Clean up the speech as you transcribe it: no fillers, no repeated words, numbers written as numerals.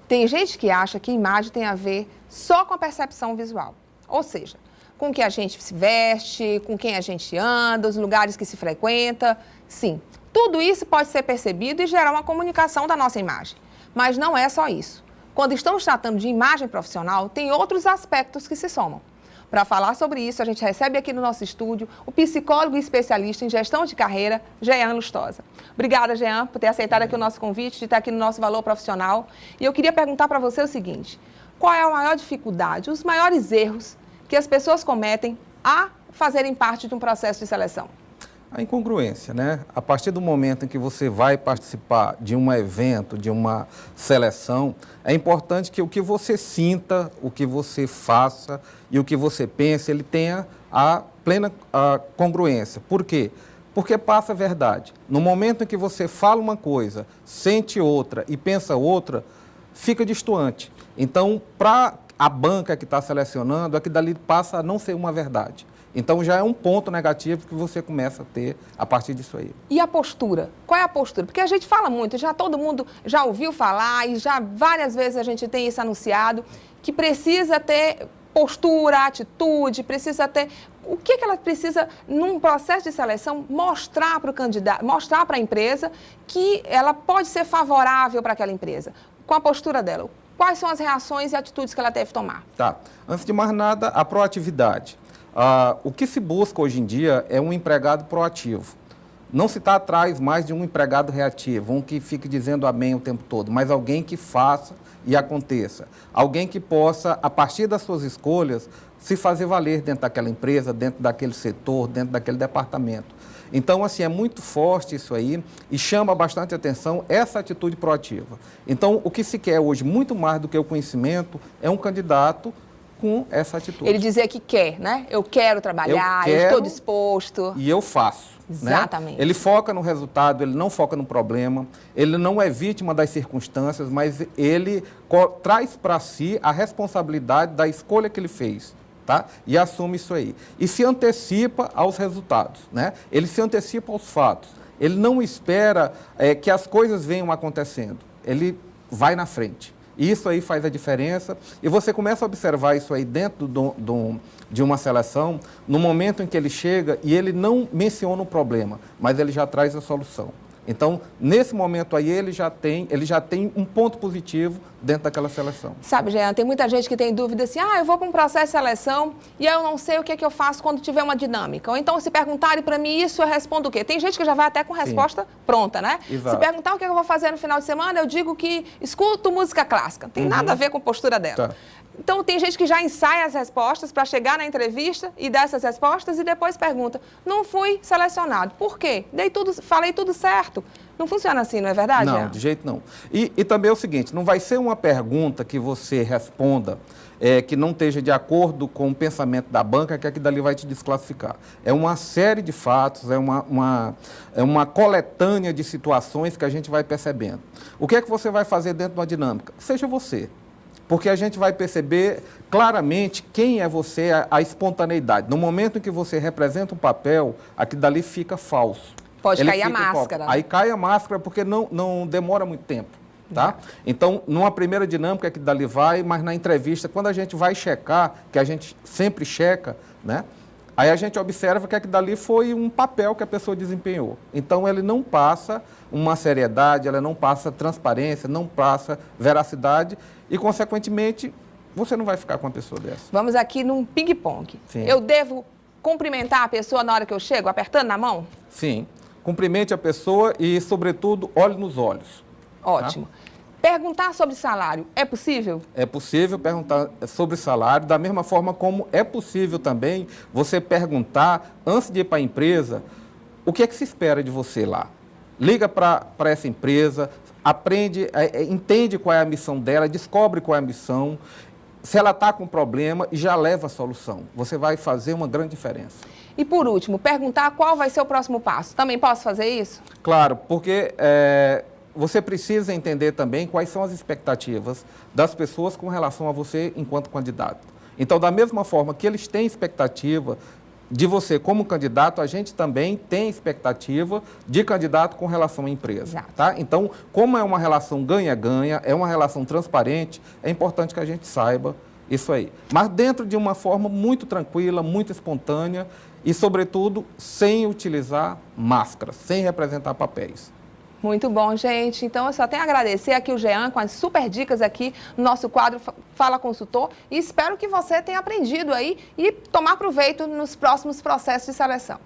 Tem gente que acha que imagem tem a ver só com a percepção visual, ou seja, com o que a gente se veste, com quem a gente anda, os lugares que se frequenta. Sim, tudo isso pode ser percebido e gerar uma comunicação da nossa imagem. Mas não é só isso. Quando estamos tratando de imagem profissional, tem outros aspectos que se somam. Para falar sobre isso, a gente recebe aqui no nosso estúdio o psicólogo e especialista em gestão de carreira, Jean Lustosa. Obrigada, Jean, por ter aceitado aqui o nosso convite, de estar aqui no nosso Valor Profissional. E eu queria perguntar para você o seguinte: qual é a maior dificuldade, os maiores erros que as pessoas cometem a fazerem parte de um processo de seleção? A incongruência, né? A partir do momento em que você vai participar de um evento, de uma seleção, é importante que o que você sinta, o que você faça e o que você pense, ele tenha a plena congruência. Por quê? Porque passa a verdade. No momento em que você fala uma coisa, sente outra e pensa outra, fica distoante. Então, para a banca que está selecionando, aquilo dali passa a não ser uma verdade. Então, já é um ponto negativo que você começa a ter a partir disso aí. E a postura? Qual é a postura? Porque a gente fala muito, já todo mundo já ouviu falar e já várias vezes a gente tem isso anunciado, que precisa ter postura, atitude, precisa ter... O que ela precisa, num processo de seleção, mostrar para o candidato, mostrar para a empresa que ela pode ser favorável para aquela empresa, com a postura dela? Quais são as reações e atitudes que ela deve tomar? Tá. Antes de mais nada, a proatividade. O que se busca hoje em dia é um empregado proativo. Não se está atrás mais de um empregado reativo, um que fique dizendo amém o tempo todo, mas alguém que faça e aconteça. Alguém que possa, a partir das suas escolhas, se fazer valer dentro daquela empresa, dentro daquele setor, dentro daquele departamento. Então, assim, é muito forte isso aí e chama bastante atenção essa atitude proativa. Então, o que se quer hoje, muito mais do que o conhecimento, é um candidato com essa atitude. Ele dizer que quer, né? Eu quero trabalhar, eu estou disposto. E eu faço. Exatamente. Né? Ele foca no resultado, ele não foca no problema, ele não é vítima das circunstâncias, mas ele traz para si a responsabilidade da escolha que ele fez. Tá? E assume isso aí. E se antecipa aos resultados, né? Ele se antecipa aos fatos. Ele não espera que as coisas venham acontecendo. Ele vai na frente. E isso aí faz a diferença. E você começa a observar isso aí dentro de uma seleção, no momento em que ele chega e ele não menciona o problema, mas ele já traz a solução. Então, nesse momento aí, ele já tem um ponto positivo dentro daquela seleção. Sabe, Jean, tem muita gente que tem dúvida assim, eu vou para um processo de seleção e eu não sei o que é que eu faço quando tiver uma dinâmica. Ou então, se perguntarem para mim isso, eu respondo o quê? Tem gente que já vai até com resposta pronta, né? Exato. Se perguntar o que eu vou fazer no final de semana, eu digo que escuto música clássica. Não tem nada a ver com a postura dela. Tá. Então, tem gente que já ensaia as respostas para chegar na entrevista e dar essas respostas e depois pergunta, não fui selecionado. Por quê? Falei tudo certo. Não funciona assim, não é verdade, Não, Jean? de jeito não. E também é o seguinte, não vai ser uma pergunta que você responda que não esteja de acordo com o pensamento da banca, que aqui dali vai te desclassificar. É uma série de fatos, é uma coletânea de situações que a gente vai percebendo. O que é que você vai fazer dentro de uma dinâmica? Seja você. Porque a gente vai perceber claramente quem é você, a espontaneidade. No momento em que você representa um papel, aquilo dali fica falso. Pode cair a máscara. Aí cai a máscara porque não demora muito tempo, tá? Então, numa primeira dinâmica que dali vai, mas na entrevista, quando a gente vai checar, que a gente sempre checa, né? Aí a gente observa que aquilo dali foi um papel que a pessoa desempenhou. Então, ele não passa uma seriedade, ela não passa transparência, não passa veracidade e, consequentemente, você não vai ficar com uma pessoa dessa. Vamos aqui num ping-pong. Eu devo cumprimentar a pessoa na hora que eu chego, apertando na mão? Sim. Cumprimente a pessoa e, sobretudo, olhe nos olhos. Ótimo. Tá? Perguntar sobre salário, é possível? É possível perguntar sobre salário, da mesma forma como é possível também você perguntar, antes de ir para a empresa, o que é que se espera de você lá. Liga para essa empresa, aprende, entende qual é a missão dela, descobre qual é a missão, se ela está com problema e já leva a solução. Você vai fazer uma grande diferença. E por último, perguntar qual vai ser o próximo passo. Também posso fazer isso? Claro, porque você precisa entender também quais são as expectativas das pessoas com relação a você enquanto candidato. Então, da mesma forma que eles têm expectativa de você como candidato, a gente também tem expectativa de candidato com relação à empresa. Exato. Tá? Então, como é uma relação ganha-ganha, é uma relação transparente, é importante que a gente saiba isso aí. Mas dentro de uma forma muito tranquila, muito espontânea e, sobretudo, sem utilizar máscaras, sem representar papéis. Muito bom, gente. Então, eu só tenho a agradecer aqui o Jean com as super dicas aqui no nosso quadro Fala Consultor e espero que você tenha aprendido aí e tomar proveito nos próximos processos de seleção.